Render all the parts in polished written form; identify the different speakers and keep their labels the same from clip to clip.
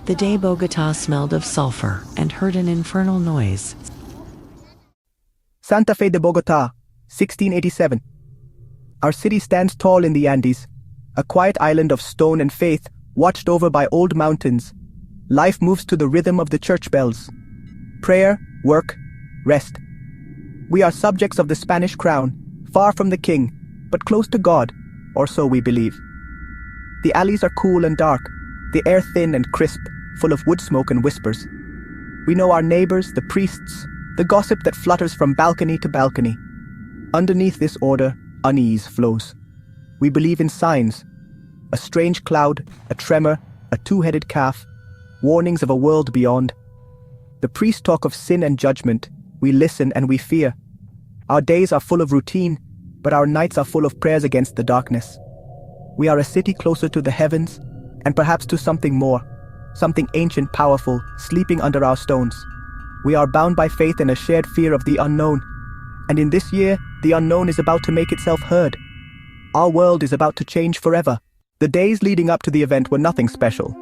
Speaker 1: the day Bogota smelled of sulfur and heard an infernal noise.
Speaker 2: Santa Fe de Bogota, 1687. Our city stands tall in the Andes, a quiet island of stone and faith, watched over by old mountains. Life moves to the rhythm of the church bells. Prayer, work, rest. We are subjects of the Spanish crown, far from the king, but close to God, or so we believe. The alleys are cool and dark, the air thin and crisp, full of wood smoke and whispers. We know our neighbors, the priests, the gossip that flutters from balcony to balcony. Underneath this order, unease flows. We believe in signs. A strange cloud, a tremor, a two-headed calf, warnings of a world beyond. The priests talk of sin and judgment. We listen and we fear. Our days are full of routine, but our nights are full of prayers against the darkness. We are a city closer to the heavens, and perhaps to something more, something ancient, powerful, sleeping under our stones. We are bound by faith and a shared fear of the unknown. And in this year, the unknown is about to make itself heard. Our world is about to change forever. The days leading up to the event were nothing special.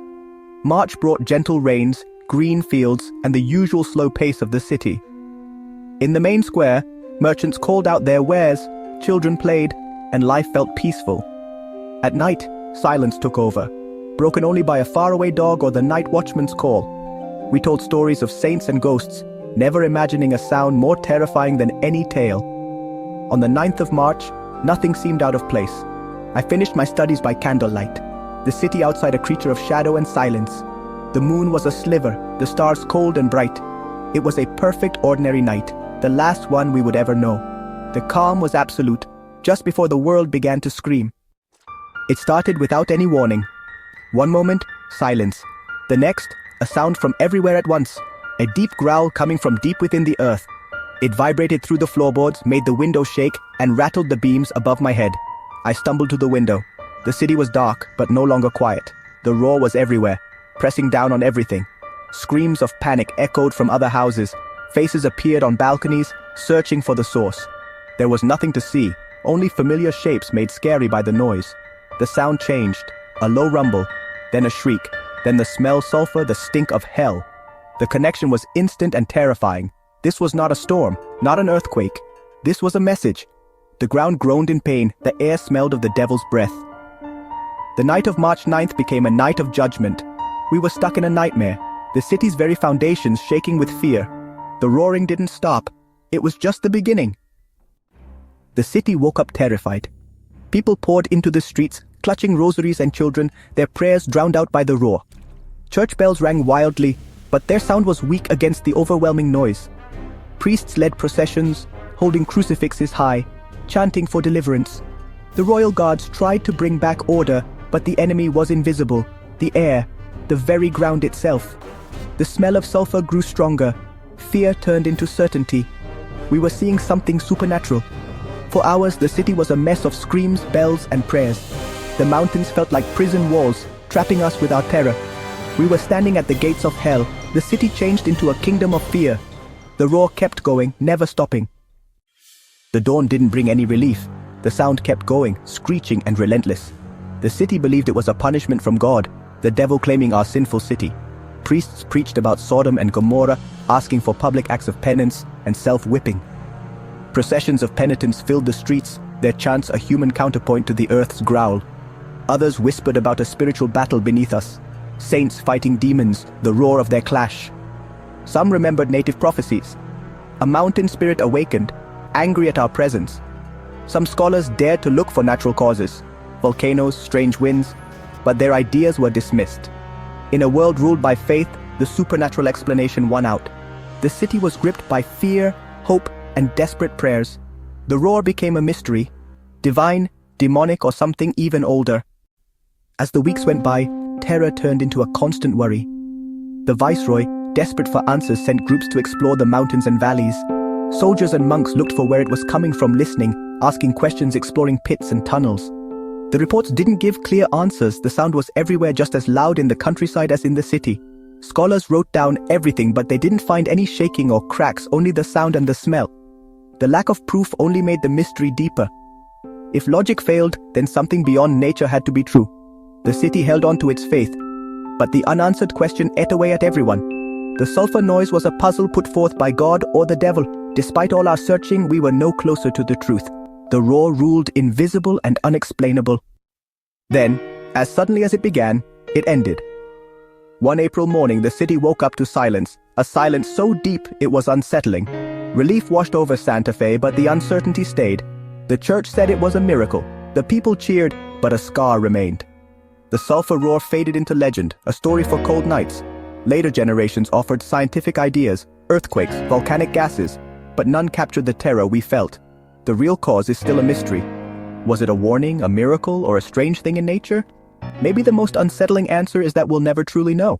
Speaker 2: March brought gentle rains, green fields, and the usual slow pace of the city. In the main square, merchants called out their wares, children played, and life felt peaceful. At night, silence took over, broken only by a faraway dog or the night watchman's call. We told stories of saints and ghosts, never imagining a sound more terrifying than any tale. On the 9th of March, nothing seemed out of place. I finished my studies by candlelight, the city outside a creature of shadow and silence. The moon was a sliver, the stars cold and bright. It was a perfect ordinary night, the last one we would ever know. The calm was absolute, just before the world began to scream. It started without any warning. One moment, silence. The next, a sound from everywhere at once, a deep growl coming from deep within the earth. It vibrated through the floorboards, made the windows shake, and rattled the beams above my head. I stumbled to the window. The city was dark, but no longer quiet. The roar was everywhere, pressing down on everything. Screams of panic echoed from other houses. Faces appeared on balconies, searching for the source. There was nothing to see, only familiar shapes made scary by the noise. The sound changed, a low rumble, then a shriek, then the smell sulfur, the stink of hell. The connection was instant and terrifying. This was not a storm, not an earthquake. This was a message. The ground groaned in pain, the air smelled of the devil's breath. The night of March 9th became a night of judgment. We were stuck in a nightmare, the city's very foundations shaking with fear. The roaring didn't stop. It was just the beginning. The city woke up terrified. People poured into the streets, clutching rosaries and children, their prayers drowned out by the roar. Church bells rang wildly, but their sound was weak against the overwhelming noise. Priests led processions, holding crucifixes high, chanting for deliverance. The royal guards tried to bring back order, but the enemy was invisible. The air, the very ground itself. The smell of sulfur grew stronger. Fear turned into certainty. We were seeing something supernatural. For hours, the city was a mess of screams, bells, and prayers. The mountains felt like prison walls, trapping us with our terror. We were standing at the gates of hell. The city changed into a kingdom of fear. The roar kept going, never stopping. The dawn didn't bring any relief. The sound kept going, screeching and relentless. The city believed it was a punishment from God, the devil claiming our sinful city. Priests preached about Sodom and Gomorrah, asking for public acts of penance and self-whipping. Processions of penitents filled the streets, their chants a human counterpoint to the earth's growl. Others whispered about a spiritual battle beneath us, saints fighting demons, the roar of their clash. Some remembered native prophecies. A mountain spirit awakened, angry at our presence. Some scholars dared to look for natural causes, volcanoes, strange winds, but their ideas were dismissed. In a world ruled by faith, the supernatural explanation won out. The city was gripped by fear, hope, and desperate prayers. The roar became a mystery, divine, demonic, or something even older. As the weeks went by, terror turned into a constant worry. The viceroy, desperate for answers, sent groups to explore the mountains and valleys. Soldiers and monks looked for where it was coming from, listening, asking questions, exploring pits and tunnels. The reports didn't give clear answers. The sound was everywhere, just as loud in the countryside as in the city. Scholars wrote down everything, but they didn't find any shaking or cracks, only the sound and the smell. The lack of proof only made the mystery deeper. If logic failed, then something beyond nature had to be true. The city held on to its faith. But the unanswered question ate away at everyone. The sulfur noise was a puzzle put forth by God or the devil. Despite all our searching, we were no closer to the truth. The roar ruled invisible and unexplainable. Then, as suddenly as it began, it ended. One April morning, the city woke up to silence, a silence so deep it was unsettling. Relief washed over Santa Fe, but the uncertainty stayed. The church said it was a miracle. The people cheered, but a scar remained. The sulfur roar faded into legend, a story for cold nights. Later generations offered scientific ideas, earthquakes, volcanic gases, but none captured the terror we felt. The real cause is still a mystery. Was it a warning, a miracle, or a strange thing in nature? Maybe the most unsettling answer is that we'll never truly know.